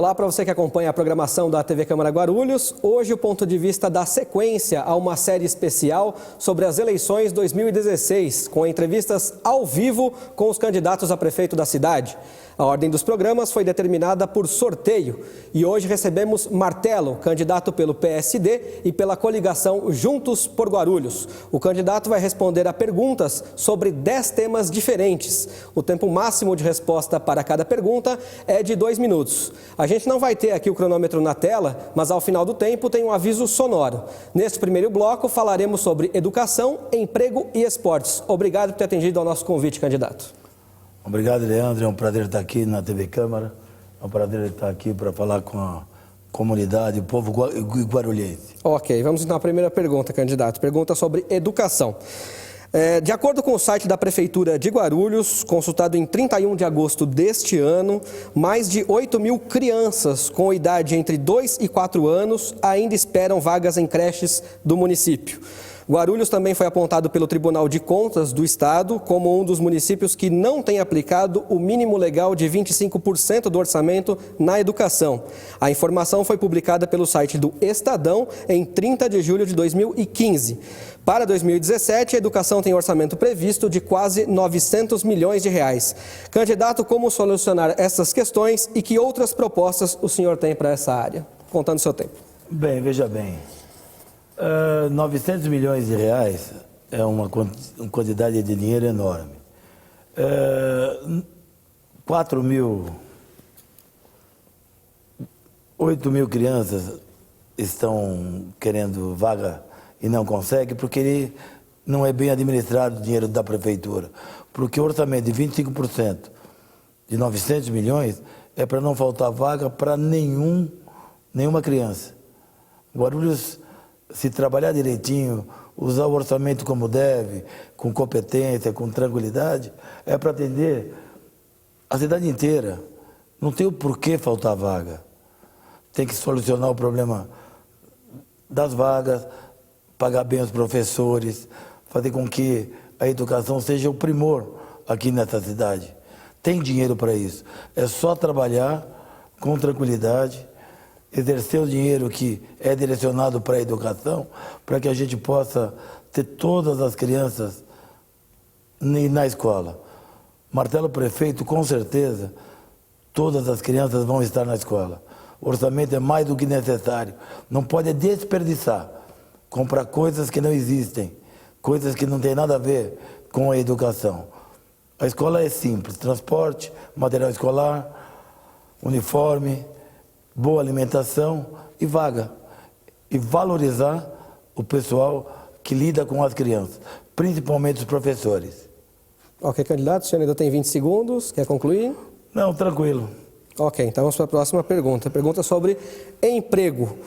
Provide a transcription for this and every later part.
Olá para você que acompanha a programação da TV Câmara Guarulhos. Hoje o ponto de vista dá sequência a uma série especial sobre as eleições 2016, com entrevistas ao vivo com os candidatos a prefeito da cidade. A ordem dos programas foi determinada por sorteio e hoje recebemos Martelo, candidato pelo PSD e pela coligação Juntos por Guarulhos. O candidato vai responder a perguntas sobre 10 temas diferentes. O tempo máximo de resposta para cada pergunta é de 2 minutos. A gente não vai ter aqui o cronômetro na tela, mas ao final do tempo tem um aviso sonoro. Neste primeiro bloco falaremos sobre educação, emprego e esportes. Obrigado por ter atendido ao nosso convite, candidato. Obrigado, Leandro. É um prazer estar aqui na TV Câmara. É um prazer estar aqui para falar com a comunidade, o povo guarulhense. Ok, vamos então à primeira pergunta, candidato. Pergunta sobre educação. De acordo com o site da Prefeitura de Guarulhos, consultado em 31 de agosto deste ano, mais de 8 mil crianças com idade entre 2 e 4 anos ainda esperam vagas em creches do município. Guarulhos também foi apontado pelo Tribunal de Contas do Estado como um dos municípios que não tem aplicado o mínimo legal de 25% do orçamento na educação. A informação foi publicada pelo site do Estadão em 30 de julho de 2015. Para 2017, a educação tem orçamento previsto de quase 900 milhões de reais. Candidato, como solucionar essas questões e que outras propostas o senhor tem para essa área? Contando o seu tempo. Bem, veja bem. 900 milhões de reais é uma quantidade de dinheiro enorme. 8 mil crianças estão querendo vaga e não conseguem porque ele não é bem administrado o dinheiro da prefeitura. Porque o orçamento de 25% de 900 milhões é para não faltar vaga para nenhuma criança. Guarulhos, se trabalhar direitinho, usar o orçamento como deve, com competência, com tranquilidade, é para atender a cidade inteira. Não tem o porquê faltar vaga. Tem que solucionar o problema das vagas, pagar bem os professores, fazer com que a educação seja o primor aqui nessa cidade. Tem dinheiro para isso. É só trabalhar com tranquilidade, exercer o dinheiro que é direcionado para a educação, para que a gente possa ter todas as crianças na escola. Martelo prefeito, com certeza, todas as crianças vão estar na escola. O orçamento é mais do que necessário. Não pode desperdiçar, comprar coisas que não existem, coisas que não têm nada a ver com a educação. A escola é simples, transporte, material escolar, uniforme, boa alimentação e vaga. E valorizar o pessoal que lida com as crianças, principalmente os professores. Ok, candidato, o senhor ainda tem 20 segundos, quer concluir? Não, tranquilo. Ok, então vamos para a próxima pergunta. Pergunta sobre emprego.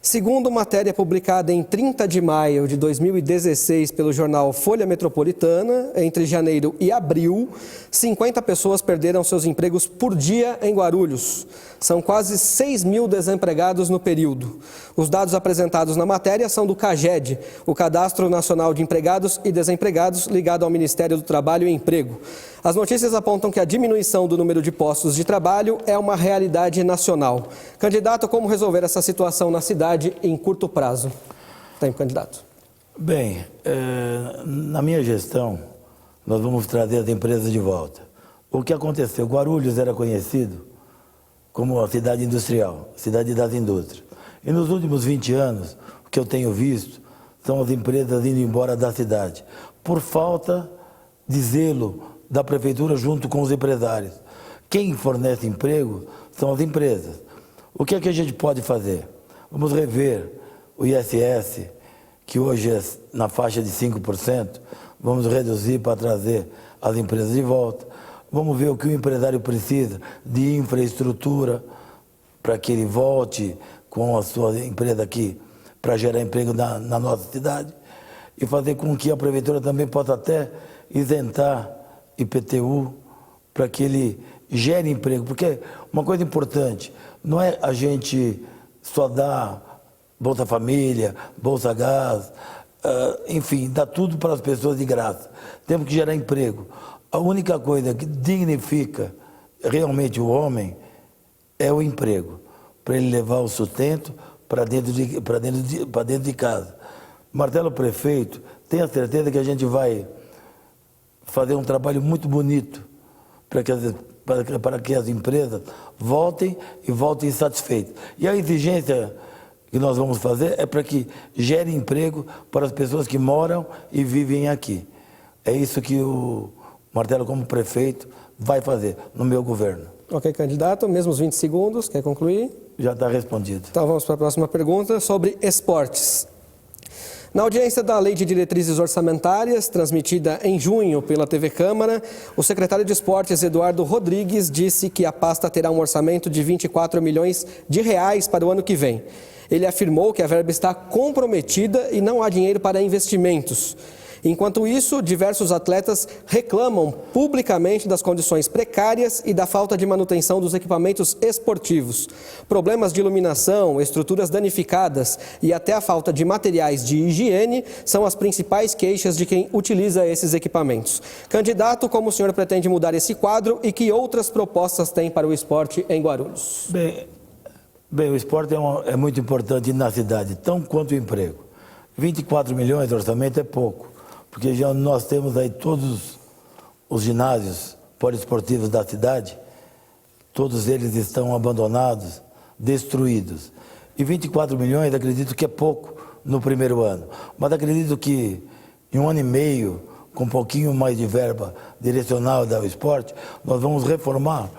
Segundo matéria publicada em 30 de maio de 2016 pelo jornal Folha Metropolitana, entre janeiro e abril, 50 pessoas perderam seus empregos por dia em Guarulhos. São quase 6 mil desempregados no período. Os dados apresentados na matéria são do CAGED, o Cadastro Nacional de Empregados e Desempregados ligado ao Ministério do Trabalho e Emprego. As notícias apontam que a diminuição do número de postos de trabalho é uma realidade nacional. Candidato, como resolver essa situação na cidade em curto prazo? Tempo, candidato. Bem, na minha gestão, nós vamos trazer as empresas de volta. O que aconteceu? Guarulhos era conhecido como a cidade industrial, cidade das indústrias. E nos últimos 20 anos, o que eu tenho visto são as empresas indo embora da cidade, por falta de zelo da prefeitura junto com os empresários. Quem fornece emprego são as empresas. O que é que a gente pode fazer? Vamos rever o ISS, que hoje é na faixa de 5%, vamos reduzir para trazer as empresas de volta. Vamos ver o que o empresário precisa de infraestrutura para que ele volte com a sua empresa aqui para gerar emprego na nossa cidade e fazer com que a prefeitura também possa até isentar IPTU para que ele gere emprego. Porque uma coisa importante, não é a gente só dar Bolsa Família, Bolsa Gás, enfim, dá tudo para as pessoas de graça. Temos que gerar emprego. A única coisa que dignifica realmente o homem é o emprego, para ele levar o sustento para dentro de casa. Marcelo prefeito, tenha certeza que a gente vai fazer um trabalho muito bonito para que as empresas voltem e voltem satisfeitas. E a exigência que nós vamos fazer é para que gere emprego para as pessoas que moram e vivem aqui. É isso que o Marcelo, como prefeito, vai fazer no meu governo. Ok, candidato, mesmos 20 segundos, quer concluir? Já está respondido. Então vamos para a próxima pergunta sobre esportes. Na audiência da Lei de Diretrizes Orçamentárias, transmitida em junho pela TV Câmara, o secretário de Esportes, Eduardo Rodrigues, disse que a pasta terá um orçamento de 24 milhões de reais para o ano que vem. Ele afirmou que a verba está comprometida e não há dinheiro para investimentos. Enquanto isso, diversos atletas reclamam publicamente das condições precárias e da falta de manutenção dos equipamentos esportivos. Problemas de iluminação, estruturas danificadas e até a falta de materiais de higiene são as principais queixas de quem utiliza esses equipamentos. Candidato, como o senhor pretende mudar esse quadro e que outras propostas tem para o esporte em Guarulhos? Bem, o esporte é muito importante na cidade, tão quanto o emprego. 24 milhões de orçamento é pouco, porque já nós temos aí todos os ginásios poliesportivos da cidade, todos eles estão abandonados, destruídos. E 24 milhões, acredito que é pouco no primeiro ano, mas acredito que em um ano e meio, com um pouquinho mais de verba direcionada ao esporte, nós vamos reformar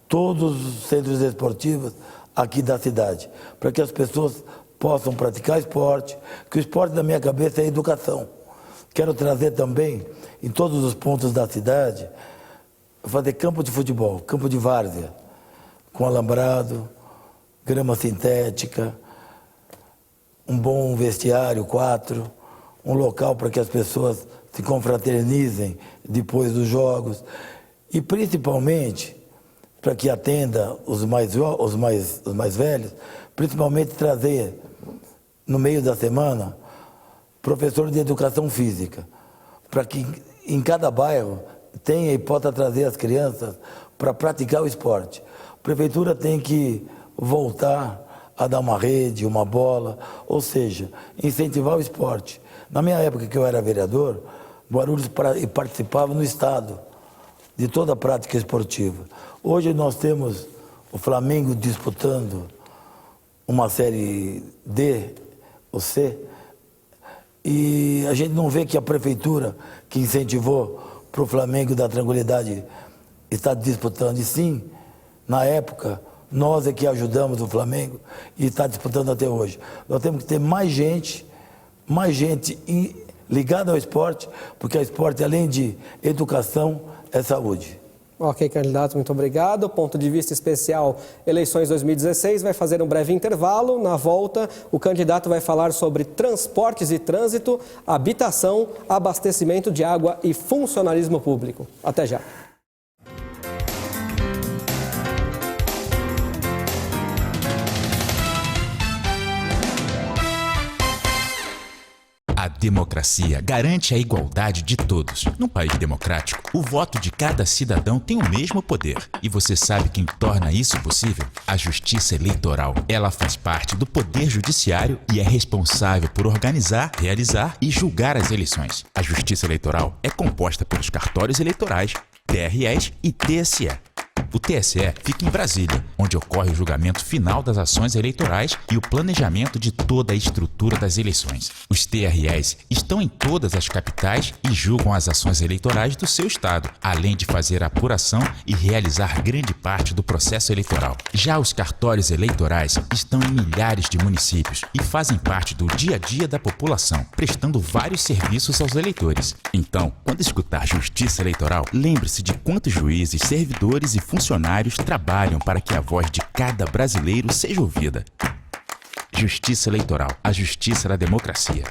todos os centros esportivos aqui da cidade, para que as pessoas possam praticar esporte, que o esporte na minha cabeça é educação. Quero trazer também, em todos os pontos da cidade, fazer campo de futebol, campo de várzea, com alambrado, grama sintética, um bom vestiário, 4, um local para que as pessoas se confraternizem depois dos jogos e, principalmente, para que atenda os mais velhos, principalmente trazer, no meio da semana, professor de educação física, para que em cada bairro tenha e possa trazer as crianças para praticar o esporte. A prefeitura tem que voltar a dar uma rede, uma bola, ou seja, incentivar o esporte. Na minha época que eu era vereador, Guarulhos participava no estado de toda a prática esportiva. Hoje nós temos o Flamengo disputando uma série D ou C, e a gente não vê que a prefeitura que incentivou para o Flamengo da Tranquilidade está disputando. E sim, na época, nós é que ajudamos o Flamengo e está disputando até hoje. Nós temos que ter mais gente ligada ao esporte, porque o esporte, além de educação, é saúde. Ok, candidato, muito obrigado. Ponto de vista especial, eleições 2016, vai fazer um breve intervalo. Na volta, o candidato vai falar sobre transportes e trânsito, habitação, abastecimento de água e funcionalismo público. Até já. A democracia garante a igualdade de todos. Num país democrático, o voto de cada cidadão tem o mesmo poder. E você sabe quem torna isso possível? A Justiça Eleitoral. Ela faz parte do Poder Judiciário e é responsável por organizar, realizar e julgar as eleições. A Justiça Eleitoral é composta pelos cartórios eleitorais, TREs e TSE. O TSE fica em Brasília, onde ocorre o julgamento final das ações eleitorais e o planejamento de toda a estrutura das eleições. Os TREs estão em todas as capitais e julgam as ações eleitorais do seu estado, além de fazer a apuração e realizar grande parte do processo eleitoral. Já os cartórios eleitorais estão em milhares de municípios e fazem parte do dia a dia da população, prestando vários serviços aos eleitores. Então, quando escutar Justiça Eleitoral, lembre-se de quantos juízes, servidores e funcionários trabalham para que a voz de cada brasileiro seja ouvida. Justiça Eleitoral, a justiça da democracia.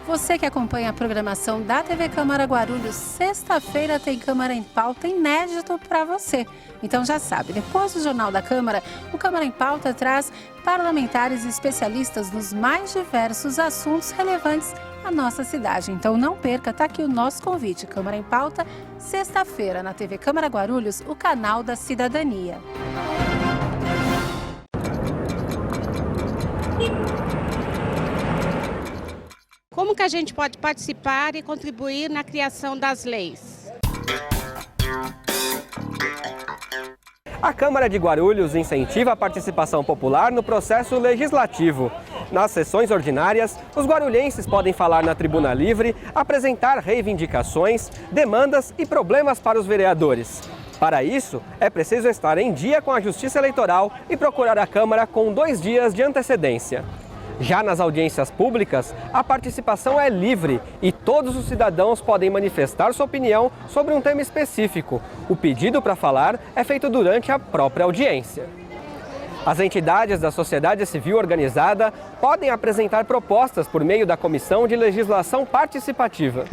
Você que acompanha a programação da TV Câmara Guarulhos, sexta-feira tem Câmara em Pauta inédito para você. Então já sabe, depois do Jornal da Câmara, o Câmara em Pauta traz parlamentares e especialistas nos mais diversos assuntos relevantes à nossa cidade. Então não perca, tá aqui o nosso convite. Câmara em Pauta, sexta-feira na TV Câmara Guarulhos, o canal da cidadania. que a gente pode participar e contribuir na criação das leis. A Câmara de Guarulhos incentiva a participação popular no processo legislativo. Nas sessões ordinárias, os guarulhenses podem falar na tribuna livre, apresentar reivindicações, demandas e problemas para os vereadores. Para isso, é preciso estar em dia com a Justiça Eleitoral e procurar a Câmara com 2 dias de antecedência. Já nas audiências públicas, a participação é livre e todos os cidadãos podem manifestar sua opinião sobre um tema específico. O pedido para falar é feito durante a própria audiência. As entidades da sociedade civil organizada podem apresentar propostas por meio da Comissão de Legislação Participativa.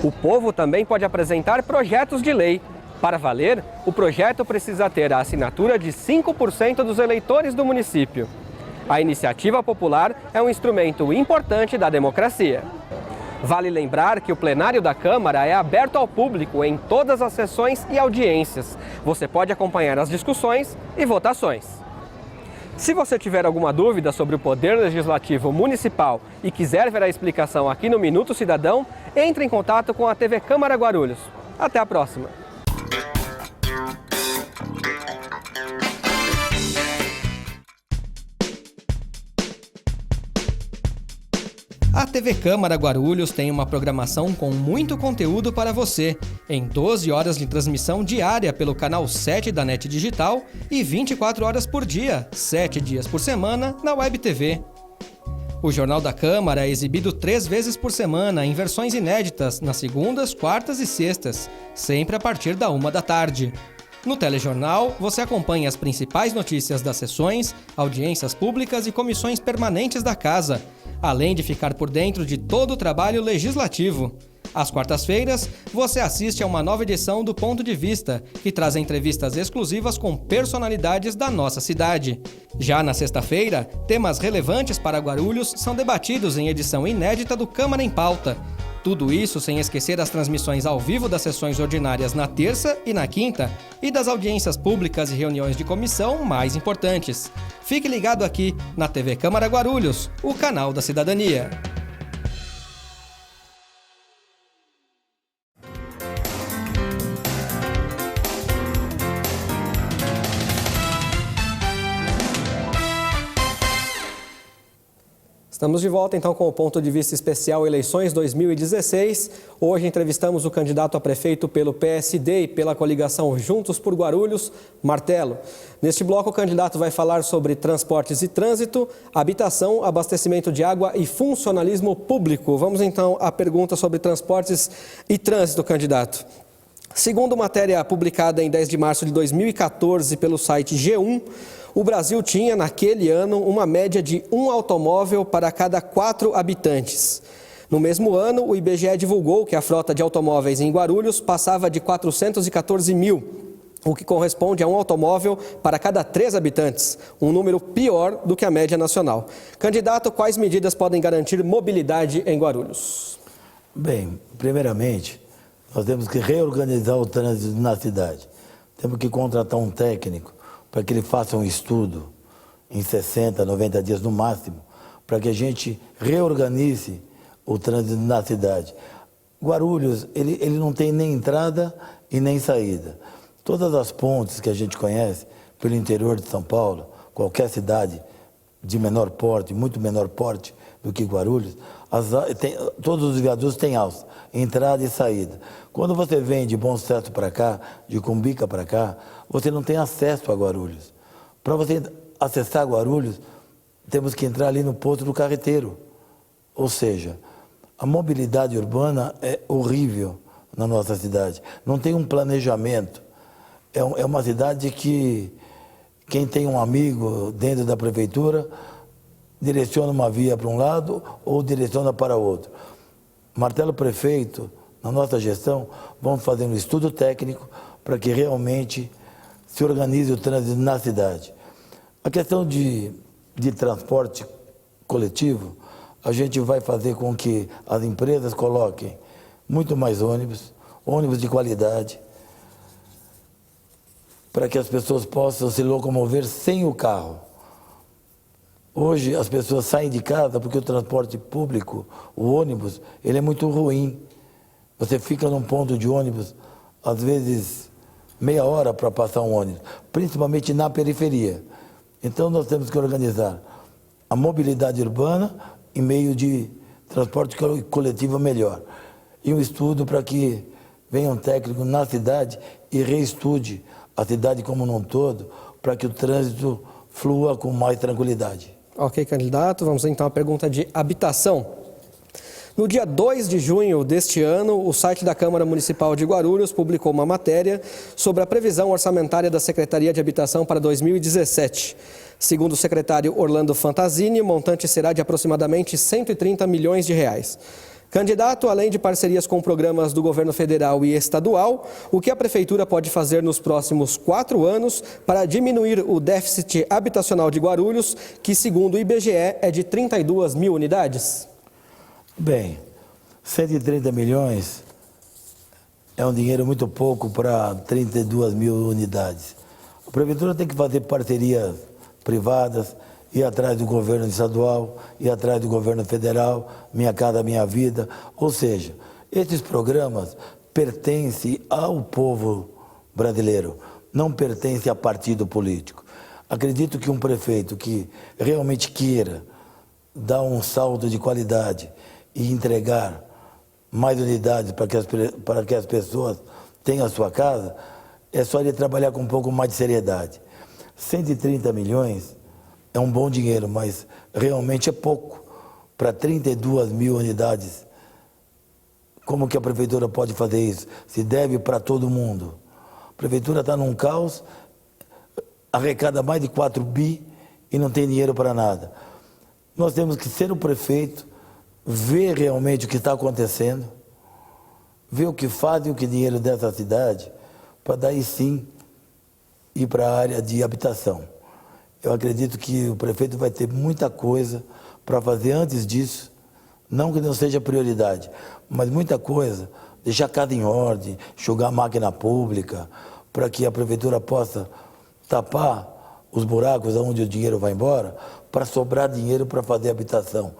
O povo também pode apresentar projetos de lei. Para valer, o projeto precisa ter a assinatura de 5% dos eleitores do município. A iniciativa popular é um instrumento importante da democracia. Vale lembrar que o plenário da Câmara é aberto ao público em todas as sessões e audiências. Você pode acompanhar as discussões e votações. Se você tiver alguma dúvida sobre o Poder Legislativo Municipal e quiser ver a explicação aqui no Minuto Cidadão, entre em contato com a TV Câmara Guarulhos. Até a próxima! A TV Câmara Guarulhos tem uma programação com muito conteúdo para você, em 12 horas de transmissão diária pelo canal 7 da NET Digital e 24 horas por dia, 7 dias por semana, na Web TV. O Jornal da Câmara é exibido 3 vezes por semana, em versões inéditas, nas segundas, quartas e sextas, sempre a partir da 13h. No telejornal, você acompanha as principais notícias das sessões, audiências públicas e comissões permanentes da Casa, além de ficar por dentro de todo o trabalho legislativo. Às quartas-feiras, você assiste a uma nova edição do Ponto de Vista, que traz entrevistas exclusivas com personalidades da nossa cidade. Já na sexta-feira, temas relevantes para Guarulhos são debatidos em edição inédita do Câmara em Pauta. Tudo isso sem esquecer as transmissões ao vivo das sessões ordinárias na terça e na quinta e das audiências públicas e reuniões de comissão mais importantes. Fique ligado aqui na TV Câmara Guarulhos, o canal da cidadania. Estamos de volta então com o Ponto de Vista Especial Eleições 2016. Hoje entrevistamos o candidato a prefeito pelo PSD e pela coligação Juntos por Guarulhos, Martelo. Neste bloco, o candidato vai falar sobre transportes e trânsito, habitação, abastecimento de água e funcionalismo público. Vamos então à pergunta sobre transportes e trânsito, candidato. Segundo matéria publicada em 10 de março de 2014 pelo site G1, o Brasil tinha, naquele ano, uma média de 1 automóvel para cada 4 habitantes. No mesmo ano, o IBGE divulgou que a frota de automóveis em Guarulhos passava de 414 mil, o que corresponde a 1 automóvel para cada 3 habitantes, um número pior do que a média nacional. Candidato, quais medidas podem garantir mobilidade em Guarulhos? Bem, primeiramente, nós temos que reorganizar o trânsito na cidade. Temos que contratar um técnico para que ele faça um estudo em 60, 90 dias no máximo, para que a gente reorganize o trânsito na cidade. Guarulhos, ele não tem nem entrada e nem saída. Todas as pontes que a gente conhece pelo interior de São Paulo, qualquer cidade de menor porte, muito menor porte do que Guarulhos, todos os viadutos têm alça, entrada e saída. Quando você vem de Bom Sucesso para cá, de Cumbica para cá, você não tem acesso a Guarulhos. Para você acessar Guarulhos, temos que entrar ali no posto do carreteiro. Ou seja, a mobilidade urbana é horrível na nossa cidade. Não tem um planejamento. É uma cidade que quem tem um amigo dentro da prefeitura direciona uma via para um lado ou direciona para outro. Martelo prefeito, na nossa gestão, vamos fazer um estudo técnico para que realmente se organize o trânsito na cidade. A questão de transporte coletivo, a gente vai fazer com que as empresas coloquem muito mais ônibus de qualidade, para que as pessoas possam se locomover sem o carro. Hoje as pessoas saem de casa porque o transporte público, o ônibus, ele é muito ruim. Você fica num ponto de ônibus, às vezes meia hora para passar um ônibus, principalmente na periferia. Então nós temos que organizar a mobilidade urbana em meio de transporte coletivo melhor. E um estudo para que venha um técnico na cidade e reestude a cidade como um todo, para que o trânsito flua com mais tranquilidade. Ok, candidato. Vamos então à pergunta de habitação. No dia 2 de junho deste ano, o site da Câmara Municipal de Guarulhos publicou uma matéria sobre a previsão orçamentária da Secretaria de Habitação para 2017. Segundo o secretário Orlando Fantasini, o montante será de aproximadamente 130 milhões de reais. Candidato, além de parcerias com programas do governo federal e estadual, o que a Prefeitura pode fazer nos próximos 4 anos para diminuir o déficit habitacional de Guarulhos, que, segundo o IBGE, é de 32 mil unidades? Bem, 130 milhões é um dinheiro muito pouco para 32 mil unidades. A Prefeitura tem que fazer parcerias privadas, ir atrás do governo estadual, ir atrás do governo federal, Minha Casa Minha Vida. Ou seja, esses programas pertencem ao povo brasileiro, não pertencem a partido político. Acredito que um prefeito que realmente queira dar um salto de qualidade e entregar mais unidades para que as pessoas tenham a sua casa, é só ele trabalhar com um pouco mais de seriedade. 130 milhões é um bom dinheiro, mas realmente é pouco para 32 mil unidades. Como que a Prefeitura pode fazer isso? Se deve para todo mundo. A Prefeitura está num caos, arrecada mais de 4 bi e não tem dinheiro para nada. Nós temos que ser o prefeito, ver realmente o que está acontecendo, ver o que faz e o que dinheiro dessa cidade, para daí sim ir para a área de habitação. Eu acredito que o prefeito vai ter muita coisa para fazer antes disso, não que não seja prioridade, mas muita coisa, deixar a casa em ordem, jogar a máquina pública, para que a Prefeitura possa tapar os buracos onde o dinheiro vai embora, para sobrar dinheiro para fazer habitação.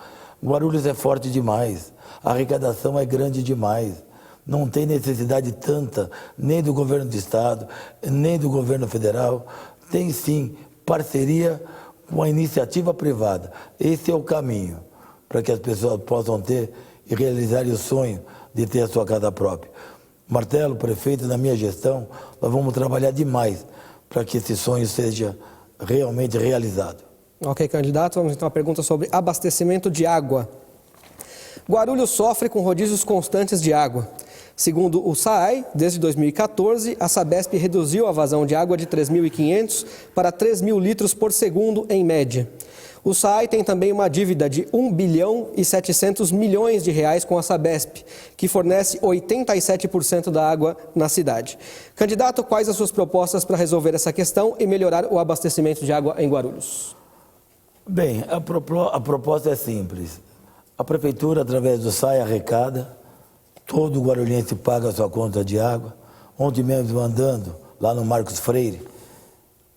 Guarulhos é forte demais, a arrecadação é grande demais. Não tem necessidade tanta, nem do governo do estado, nem do governo federal. Tem sim parceria com a iniciativa privada. Esse é o caminho para que as pessoas possam ter e realizar o sonho de ter a sua casa própria. Martelo, prefeito, na minha gestão, nós vamos trabalhar demais para que esse sonho seja realmente realizado. Ok, candidato. Vamos então à pergunta sobre abastecimento de água. Guarulhos sofre com rodízios constantes de água. Segundo o SAAI, desde 2014, a Sabesp reduziu a vazão de água de 3.500 para 3.000 litros por segundo, em média. O SAAI tem também uma dívida de 1 bilhão e 700 milhões de reais com a Sabesp, que fornece 87% da água na cidade. Candidato, quais as suas propostas para resolver essa questão e melhorar o abastecimento de água em Guarulhos? Bem, a proposta é simples. A Prefeitura, através do SAAI, arrecada. Todo guarulhense paga a sua conta de água. Ontem mesmo, andando lá no Marcos Freire,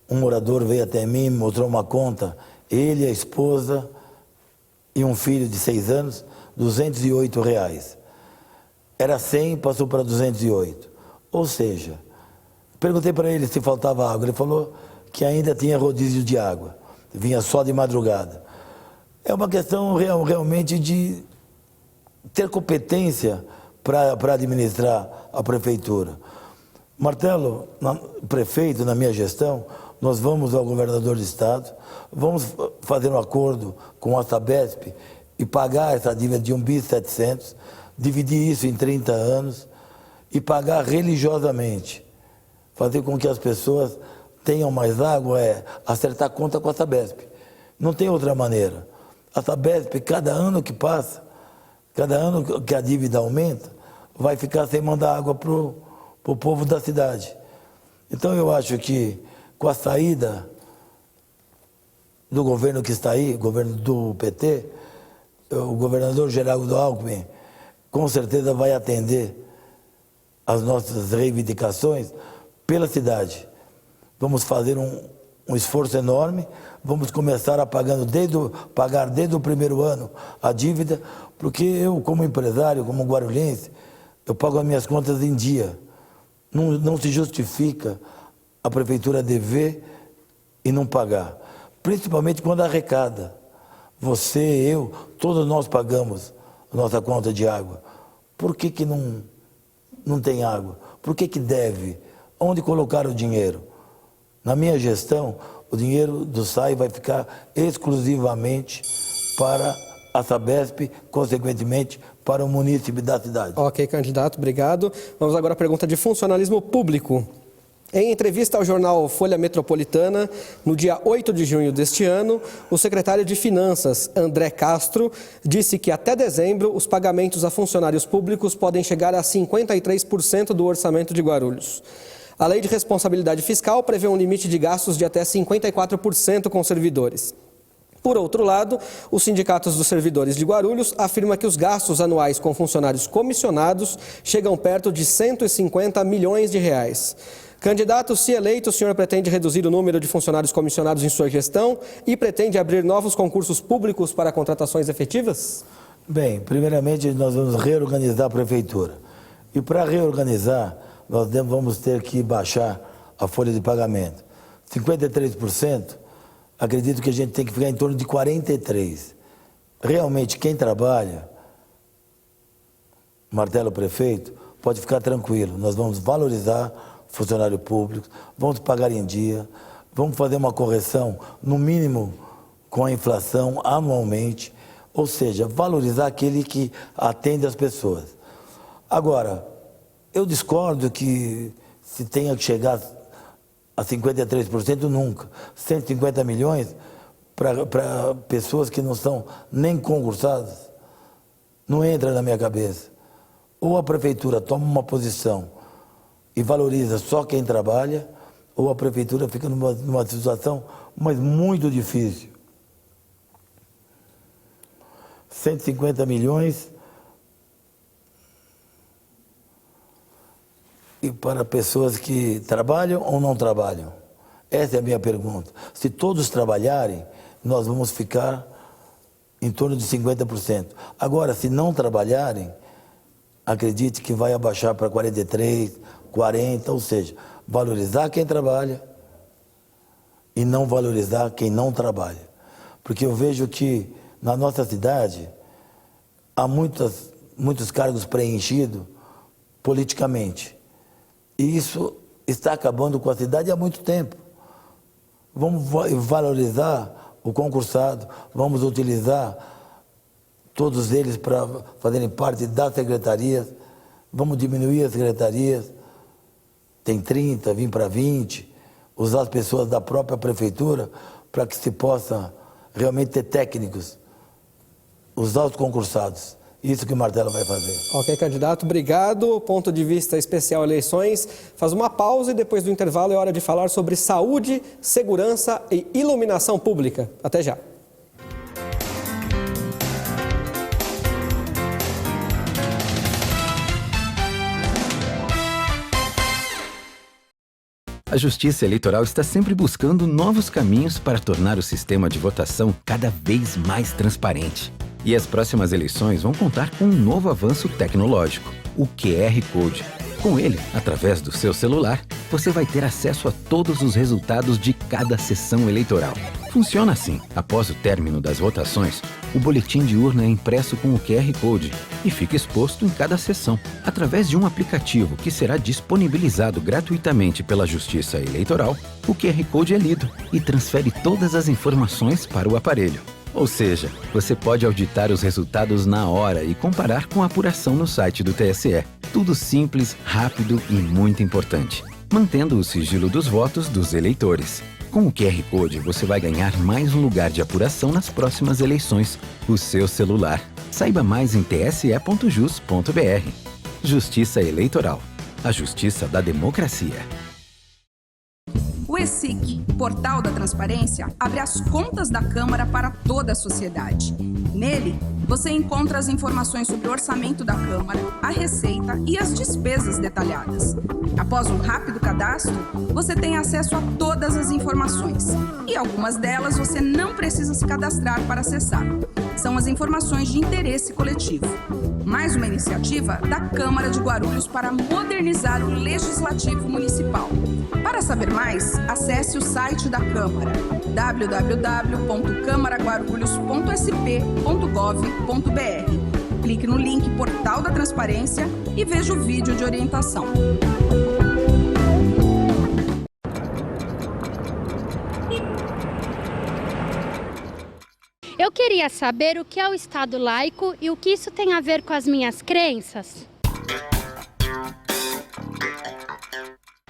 um morador veio até mim, mostrou uma conta, ele, a esposa e um filho de 6 anos, R$208. Era 100, passou para 208. Ou seja, perguntei para ele se faltava água, ele falou que ainda tinha rodízio de água, vinha só de madrugada. É uma questão realmente de ter competência para administrar a Prefeitura. Martelo, prefeito, na minha gestão, nós vamos ao governador do estado, vamos fazer um acordo com a Sabesp e pagar essa dívida de 1.700 bi, dividir isso em 30 anos e pagar religiosamente. Fazer com que as pessoas tenham mais água é acertar conta com a Sabesp. Não tem outra maneira. A Sabesp, cada ano que passa, cada ano que a dívida aumenta, vai ficar sem mandar água para o povo da cidade. Então eu acho que com a saída do governo que está aí, governo do PT, o governador Geraldo Alckmin com certeza vai atender as nossas reivindicações pela cidade. Vamos fazer um esforço enorme. Vamos começar a pagar desde o primeiro ano a dívida, porque eu, como empresário, como guarulhense, eu pago as minhas contas em dia. Não se justifica a prefeitura dever e não pagar, principalmente quando arrecada. Você, eu, todos nós pagamos a nossa conta de água. Por que não tem água? Por que deve? Onde colocar o dinheiro? Na minha gestão, o dinheiro do SAI vai ficar exclusivamente para a Sabesp, consequentemente, para o munícipe da cidade. Ok, candidato, obrigado. Vamos agora à pergunta de funcionalismo público. Em entrevista ao jornal Folha Metropolitana, no dia 8 de junho deste ano, o secretário de Finanças, André Castro, disse que até dezembro os pagamentos a funcionários públicos podem chegar a 53% do orçamento de Guarulhos. A Lei de Responsabilidade Fiscal prevê um limite de gastos de até 54% com servidores. Por outro lado, os sindicatos dos servidores de Guarulhos afirmam que os gastos anuais com funcionários comissionados chegam perto de 150 milhões de reais. Candidato, se eleito, o senhor pretende reduzir o número de funcionários comissionados em sua gestão e pretende abrir novos concursos públicos para contratações efetivas? Bem, primeiramente nós vamos reorganizar a prefeitura. E para reorganizar, nós vamos ter que baixar a folha de pagamento. 53%, acredito que a gente tem que ficar em torno de 43%. Realmente, quem trabalha, Martelo prefeito, pode ficar tranquilo. Nós vamos valorizar funcionário público, vamos pagar em dia, vamos fazer uma correção, no mínimo, com a inflação anualmente, ou seja, valorizar aquele que atende as pessoas. Agora, eu discordo que se tenha que chegar a 53%, nunca. 150 milhões para pessoas que não são nem concursadas, não entra na minha cabeça. Ou a prefeitura toma uma posição e valoriza só quem trabalha, ou a prefeitura fica numa situação, mas muito difícil. 150 milhões e para pessoas que trabalham ou não trabalham? Essa é a minha pergunta. Se todos trabalharem, nós vamos ficar em torno de 50%. Agora, se não trabalharem, acredite que vai abaixar para 43%, 40%, ou seja, valorizar quem trabalha e não valorizar quem não trabalha. Porque eu vejo que na nossa cidade há muitos cargos preenchidos politicamente. E isso está acabando com a cidade há muito tempo. Vamos valorizar o concursado, vamos utilizar todos eles para fazerem parte das secretarias, vamos diminuir as secretarias, tem 30, vir para 20, usar as pessoas da própria prefeitura para que se possa realmente ter técnicos, usar os concursados. Isso que o Martelo vai fazer. Ok, candidato, obrigado. Ponto de vista especial eleições. Faz uma pausa e depois do intervalo é hora de falar sobre saúde, segurança e iluminação pública. Até já. A Justiça Eleitoral está sempre buscando novos caminhos para tornar o sistema de votação cada vez mais transparente. E as próximas eleições vão contar com um novo avanço tecnológico, o QR Code. Com ele, através do seu celular, você vai ter acesso a todos os resultados de cada sessão eleitoral. Funciona assim: após o término das votações, o boletim de urna é impresso com o QR Code e fica exposto em cada sessão, através de um aplicativo que será disponibilizado gratuitamente pela Justiça Eleitoral. O QR Code é lido e transfere todas as informações para o aparelho. Ou seja, você pode auditar os resultados na hora e comparar com a apuração no site do TSE. Tudo simples, rápido e muito importante, mantendo o sigilo dos votos dos eleitores. Com o QR Code, você vai ganhar mais um lugar de apuração nas próximas eleições, o seu celular. Saiba mais em tse.jus.br. Justiça Eleitoral. A justiça da democracia. O ESIC, Portal da Transparência abre as contas da Câmara para toda a sociedade. Nele, você encontra as informações sobre o orçamento da Câmara, a receita e as despesas detalhadas. Após um rápido cadastro, você tem acesso a todas as informações. E algumas delas você não precisa se cadastrar para acessar. São as informações de interesse coletivo. Mais uma iniciativa da Câmara de Guarulhos para modernizar o Legislativo Municipal. Para saber mais, acesse o site da Câmara, www.câmaraguarulhos.sp.gov.br. Clique no link Portal da Transparência e veja o vídeo de orientação. Eu queria saber o que é o Estado laico e o que isso tem a ver com as minhas crenças.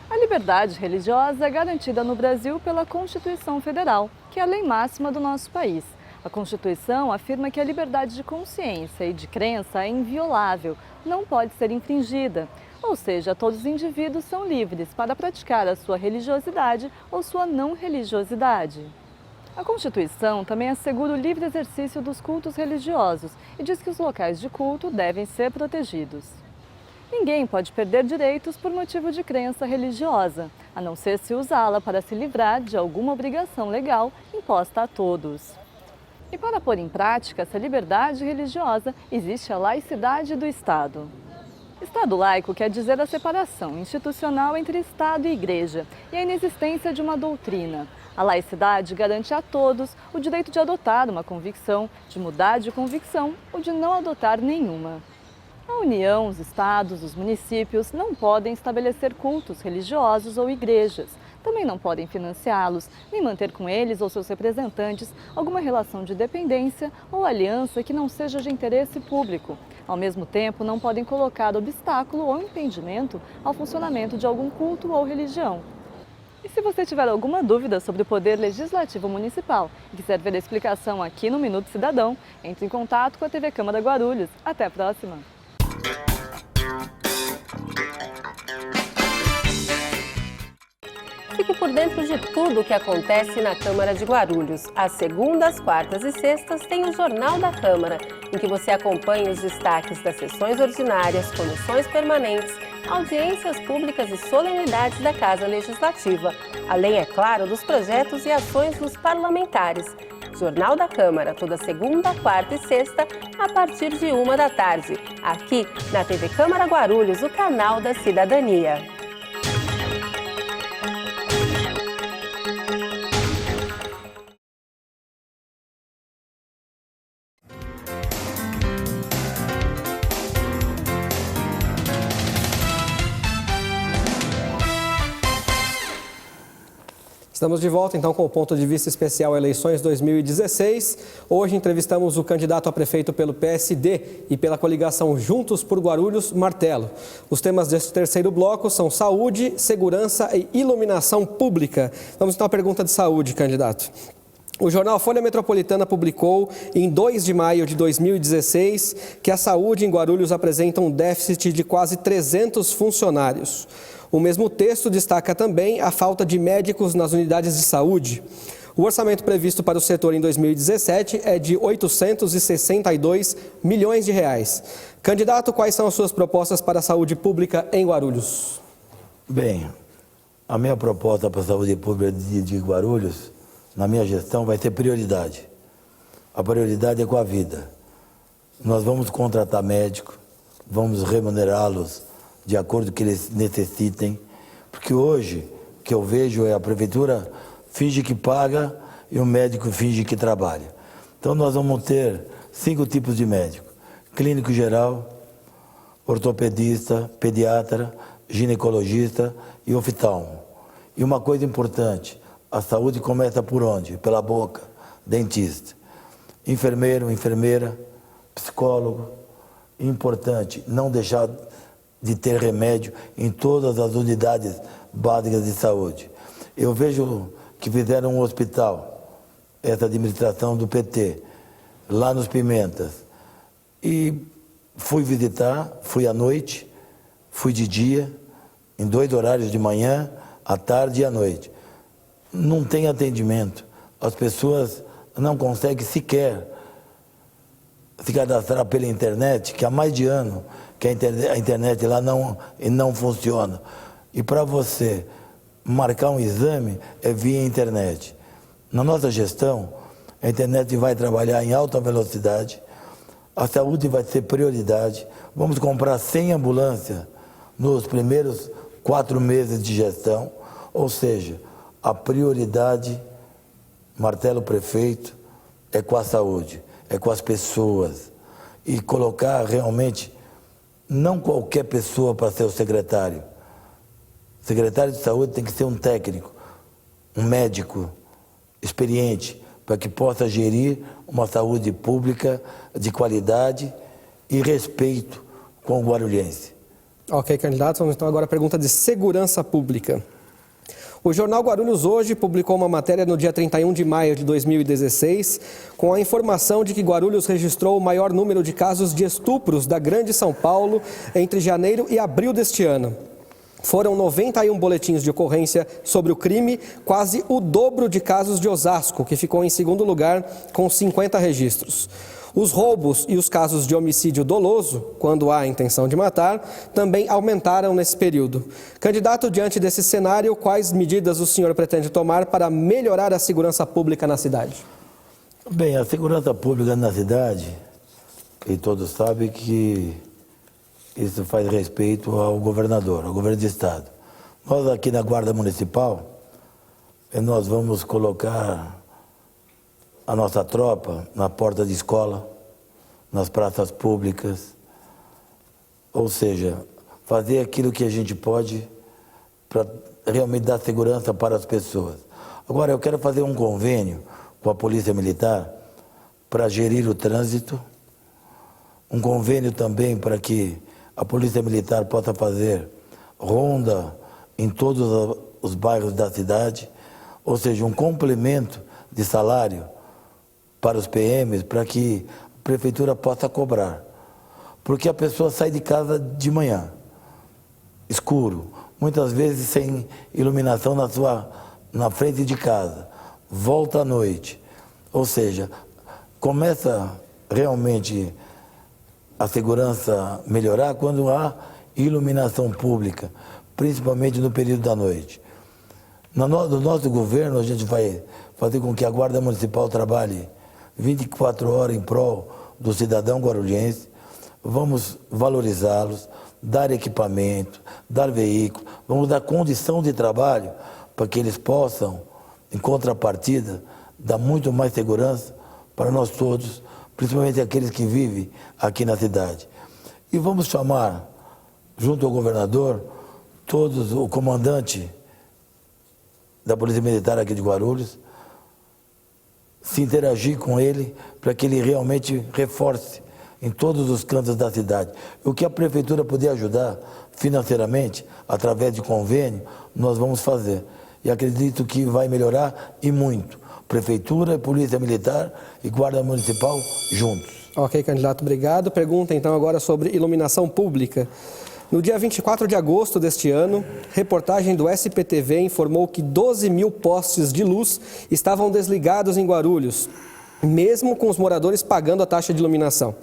A liberdade religiosa é garantida no Brasil pela Constituição Federal, que é a lei máxima do nosso país. A Constituição afirma que a liberdade de consciência e de crença é inviolável, não pode ser infringida. Ou seja, todos os indivíduos são livres para praticar a sua religiosidade ou sua não religiosidade. A Constituição também assegura o livre exercício dos cultos religiosos e diz que os locais de culto devem ser protegidos. Ninguém pode perder direitos por motivo de crença religiosa, a não ser se usá-la para se livrar de alguma obrigação legal imposta a todos. E para pôr em prática essa liberdade religiosa, existe a laicidade do Estado. Estado laico quer dizer a separação institucional entre Estado e Igreja e a inexistência de uma doutrina. A laicidade garante a todos o direito de adotar uma convicção, de mudar de convicção ou de não adotar nenhuma. A União, os estados, os municípios não podem estabelecer cultos religiosos ou igrejas. Também não podem financiá-los, nem manter com eles ou seus representantes alguma relação de dependência ou aliança que não seja de interesse público. Ao mesmo tempo, não podem colocar obstáculo ou impedimento ao funcionamento de algum culto ou religião. E se você tiver alguma dúvida sobre o Poder Legislativo Municipal e quiser ver a explicação aqui no Minuto Cidadão, entre em contato com a TV Câmara Guarulhos. Até a próxima! Fique por dentro de tudo o que acontece na Câmara de Guarulhos. Às segundas, quartas e sextas tem o Jornal da Câmara, em que você acompanha os destaques das sessões ordinárias, comissões permanentes, audiências públicas e solenidades da Casa Legislativa, além, é claro, dos projetos e ações dos parlamentares. Jornal da Câmara, toda segunda, quarta e sexta, a partir de 13h, aqui na TV Câmara Guarulhos, o canal da cidadania. Estamos de volta, então, com o ponto de vista especial Eleições 2016. Hoje entrevistamos o candidato a prefeito pelo PSD e pela coligação Juntos por Guarulhos, Martelo. Os temas deste terceiro bloco são saúde, segurança e iluminação pública. Vamos então à pergunta de saúde, candidato. O jornal Folha Metropolitana publicou, em 2 de maio de 2016, que a saúde em Guarulhos apresenta um déficit de quase 300 funcionários. O mesmo texto destaca também a falta de médicos nas unidades de saúde. O orçamento previsto para o setor em 2017 é de R$ 862 milhões de reais. Candidato, quais são as suas propostas para a saúde pública em Guarulhos? Bem, a minha proposta para a saúde pública de Guarulhos, na minha gestão, vai ter prioridade. A prioridade é com a vida. Nós vamos contratar médicos, vamos remunerá-los de acordo com que eles necessitem, porque hoje o que eu vejo é a prefeitura finge que paga e o médico finge que trabalha. Então nós vamos ter 5 tipos de médico: clínico geral, ortopedista, pediatra, ginecologista e oftalmo. E uma coisa importante, a saúde começa por onde? Pela boca, dentista, enfermeiro, enfermeira, psicólogo. Importante não deixar de ter remédio em todas as unidades básicas de saúde. Eu vejo que fizeram um hospital, essa administração do PT, lá nos Pimentas. E fui visitar, fui à noite, fui de dia, em 2 horários de manhã, à tarde e à noite. não tem atendimento. As pessoas não conseguem sequer se cadastrar pela internet, que há mais de ano que a internet lá não funciona. E para você marcar um exame é via internet. Na nossa gestão, a internet vai trabalhar em alta velocidade, a saúde vai ser prioridade. Vamos comprar 100 ambulâncias nos primeiros 4 meses de gestão, ou seja, a prioridade, martelo prefeito, é com a saúde, é com as pessoas. E colocar realmente, não qualquer pessoa para ser o secretário. O secretário de saúde tem que ser um técnico, um médico experiente, para que possa gerir uma saúde pública de qualidade e respeito com o guarulhense. Ok, candidato. Vamos então agora à pergunta de segurança pública. O jornal Guarulhos Hoje publicou uma matéria no dia 31 de maio de 2016 com a informação de que Guarulhos registrou o maior número de casos de estupros da Grande São Paulo entre janeiro e abril deste ano. Foram 91 boletins de ocorrência sobre o crime, quase o dobro de casos de Osasco, que ficou em segundo lugar com 50 registros. Os roubos e os casos de homicídio doloso, quando há intenção de matar, também aumentaram nesse período. Candidato, diante desse cenário, quais medidas o senhor pretende tomar para melhorar a segurança pública na cidade? Bem, a segurança pública na cidade, que todos sabem que isso faz respeito ao governador, ao governo do estado. Nós aqui na Guarda Municipal, nós vamos colocar a nossa tropa na porta de escola, nas praças públicas, ou seja, fazer aquilo que a gente pode para realmente dar segurança para as pessoas. Agora, eu quero fazer um convênio com a Polícia Militar para gerir o trânsito, um convênio também para que a Polícia Militar possa fazer ronda em todos os bairros da cidade, ou seja, um complemento de salário para os PMs, para que a Prefeitura possa cobrar. Porque a pessoa sai de casa de manhã, escuro, muitas vezes sem iluminação na frente de casa, volta à noite. Ou seja, começa realmente a segurança melhorar quando há iluminação pública, principalmente no período da noite. No nosso governo, a gente vai fazer com que a Guarda Municipal trabalhe 24 horas em prol do cidadão guarulhense. Vamos valorizá-los, dar equipamento, dar veículo, vamos dar condição de trabalho para que eles possam, em contrapartida, dar muito mais segurança para nós todos, principalmente aqueles que vivem aqui na cidade. E vamos chamar, junto ao governador, todos, o comandante da Polícia Militar aqui de Guarulhos, se interagir com ele para que ele realmente reforce em todos os cantos da cidade. O que a Prefeitura puder ajudar financeiramente, através de convênio, nós vamos fazer. E acredito que vai melhorar e muito. Prefeitura, Polícia Militar e Guarda Municipal juntos. Ok, candidato, obrigado. Pergunta então agora sobre iluminação pública. No dia 24 de agosto deste ano, reportagem do SPTV informou que 12 mil postes de luz estavam desligados em Guarulhos, mesmo com os moradores pagando a taxa de iluminação.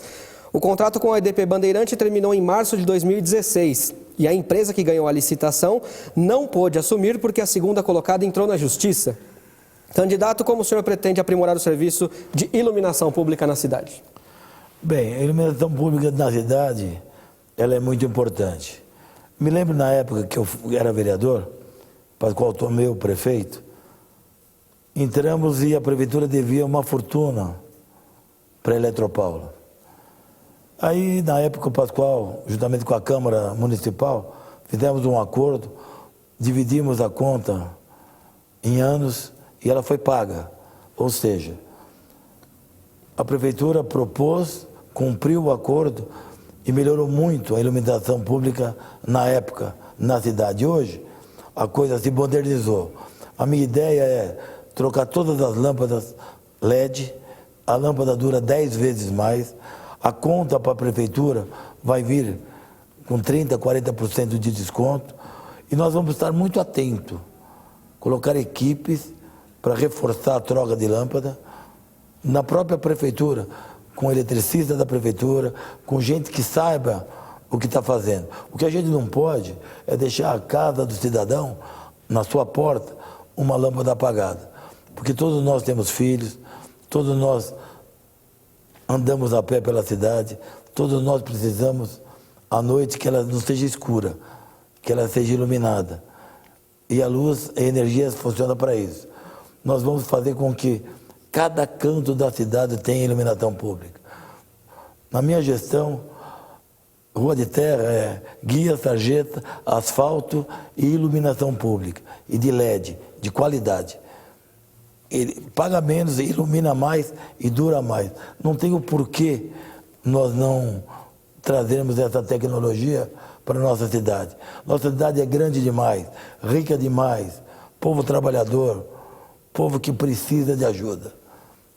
O contrato com a EDP Bandeirante terminou em março de 2016 e a empresa que ganhou a licitação não pôde assumir porque a segunda colocada entrou na justiça. Candidato, como o senhor pretende aprimorar o serviço de iluminação pública na cidade? Bem, a iluminação pública na cidade, ela é muito importante. Me lembro na época que eu era vereador, para o qual tomei o prefeito, entramos e a prefeitura devia uma fortuna para a Eletropaula. Aí, na época, o Pascoal, juntamente com a Câmara Municipal, fizemos um acordo, dividimos a conta em anos e ela foi paga. Ou seja, a prefeitura propôs, cumpriu o acordo e melhorou muito a iluminação pública na época, na cidade. Hoje, a coisa se modernizou. A minha ideia é trocar todas as lâmpadas LED, a lâmpada dura 10 vezes mais, a conta para a prefeitura vai vir com 30%, 40% de desconto e nós vamos estar muito atentos, colocar equipes para reforçar a troca de lâmpada na própria prefeitura, com eletricista da prefeitura, com gente que saiba o que está fazendo. O que a gente não pode é deixar a casa do cidadão, na sua porta, uma lâmpada apagada. Porque todos nós temos filhos, todos nós andamos a pé pela cidade, todos nós precisamos, à noite, que ela não seja escura, que ela seja iluminada. E a luz e a energia funciona para isso. Nós vamos fazer com que cada canto da cidade tenha iluminação pública. Na minha gestão, rua de terra é guia, sarjeta, asfalto e iluminação pública. E de LED, de qualidade. Ele paga menos, ilumina mais e dura mais. Não tem o porquê nós não trazermos essa tecnologia para a nossa cidade. Nossa cidade é grande demais, rica demais, povo trabalhador, povo que precisa de ajuda.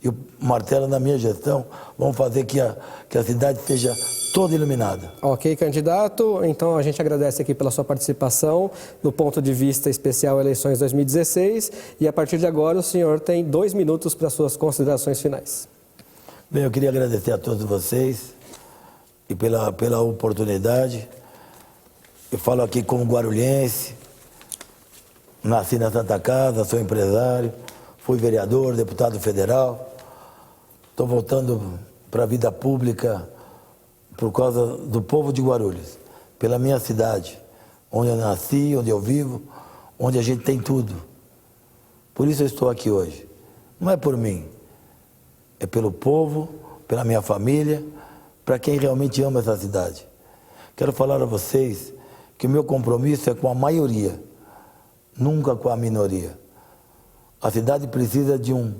E o Martelo, na minha gestão, vão fazer que a cidade seja toda iluminada. Ok, candidato. Então, a gente agradece aqui pela sua participação no ponto de vista especial Eleições 2016. E, a partir de agora, o senhor tem 2 minutos para suas considerações finais. Bem, eu queria agradecer a todos vocês e pela oportunidade. Eu falo aqui como guarulhense, nasci na Santa Casa, sou empresário, fui vereador, deputado federal. Estou voltando para a vida pública por causa do povo de Guarulhos, pela minha cidade, onde eu nasci, onde eu vivo, onde a gente tem tudo. Por isso eu estou aqui hoje. Não é por mim, é pelo povo, pela minha família, para quem realmente ama essa cidade. Quero falar a vocês que o meu compromisso é com a maioria, nunca com a minoria. A cidade precisa de um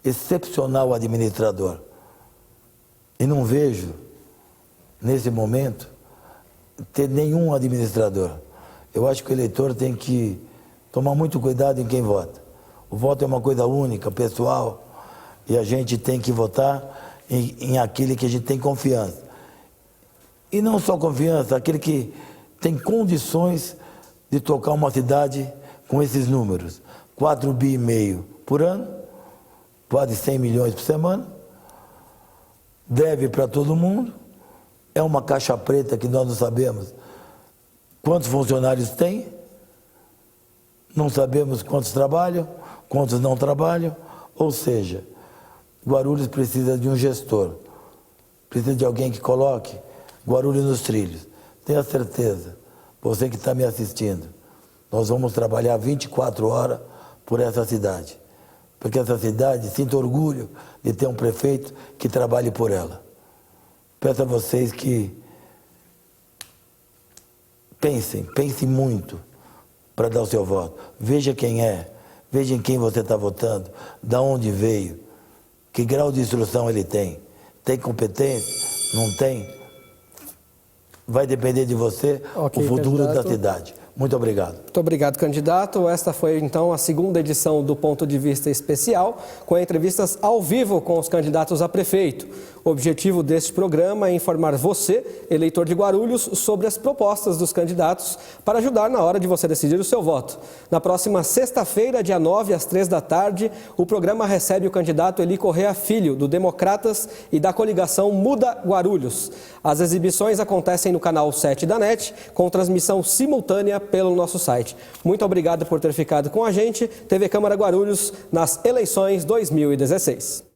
excepcional administrador. E não vejo, nesse momento, ter nenhum administrador. Eu acho que o eleitor tem que tomar muito cuidado em quem vota. O voto é uma coisa única, pessoal, e a gente tem que votar em aquele que a gente tem confiança. E não só confiança, aquele que tem condições de tocar uma cidade com esses números. 4,5 bi por ano, quase 100 milhões por semana, deve para todo mundo, é uma caixa preta que nós não sabemos quantos funcionários tem, não sabemos quantos trabalham, quantos não trabalham, ou seja, Guarulhos precisa de um gestor, precisa de alguém que coloque Guarulhos nos trilhos. Tenha certeza, você que está me assistindo, nós vamos trabalhar 24 horas por essa cidade. Porque essa cidade sinta orgulho de ter um prefeito que trabalhe por ela. Peço a vocês que pensem muito para dar o seu voto. Veja quem é, veja em quem você está votando, de onde veio, que grau de instrução ele tem. Tem competência? Não tem? Vai depender de você o futuro da cidade. Muito obrigado. Muito obrigado, candidato. Esta foi, então, a 2ª edição do Ponto de Vista Especial, com entrevistas ao vivo com os candidatos a prefeito. O objetivo deste programa é informar você, eleitor de Guarulhos, sobre as propostas dos candidatos para ajudar na hora de você decidir o seu voto. Na próxima sexta-feira, dia 9, às 3 da tarde, o programa recebe o candidato Eli Correa Filho, do Democratas e da coligação Muda Guarulhos. As exibições acontecem no canal 7 da NET, com transmissão simultânea pelo nosso site. Muito obrigado por ter ficado com a gente. TV Câmara Guarulhos nas eleições 2016.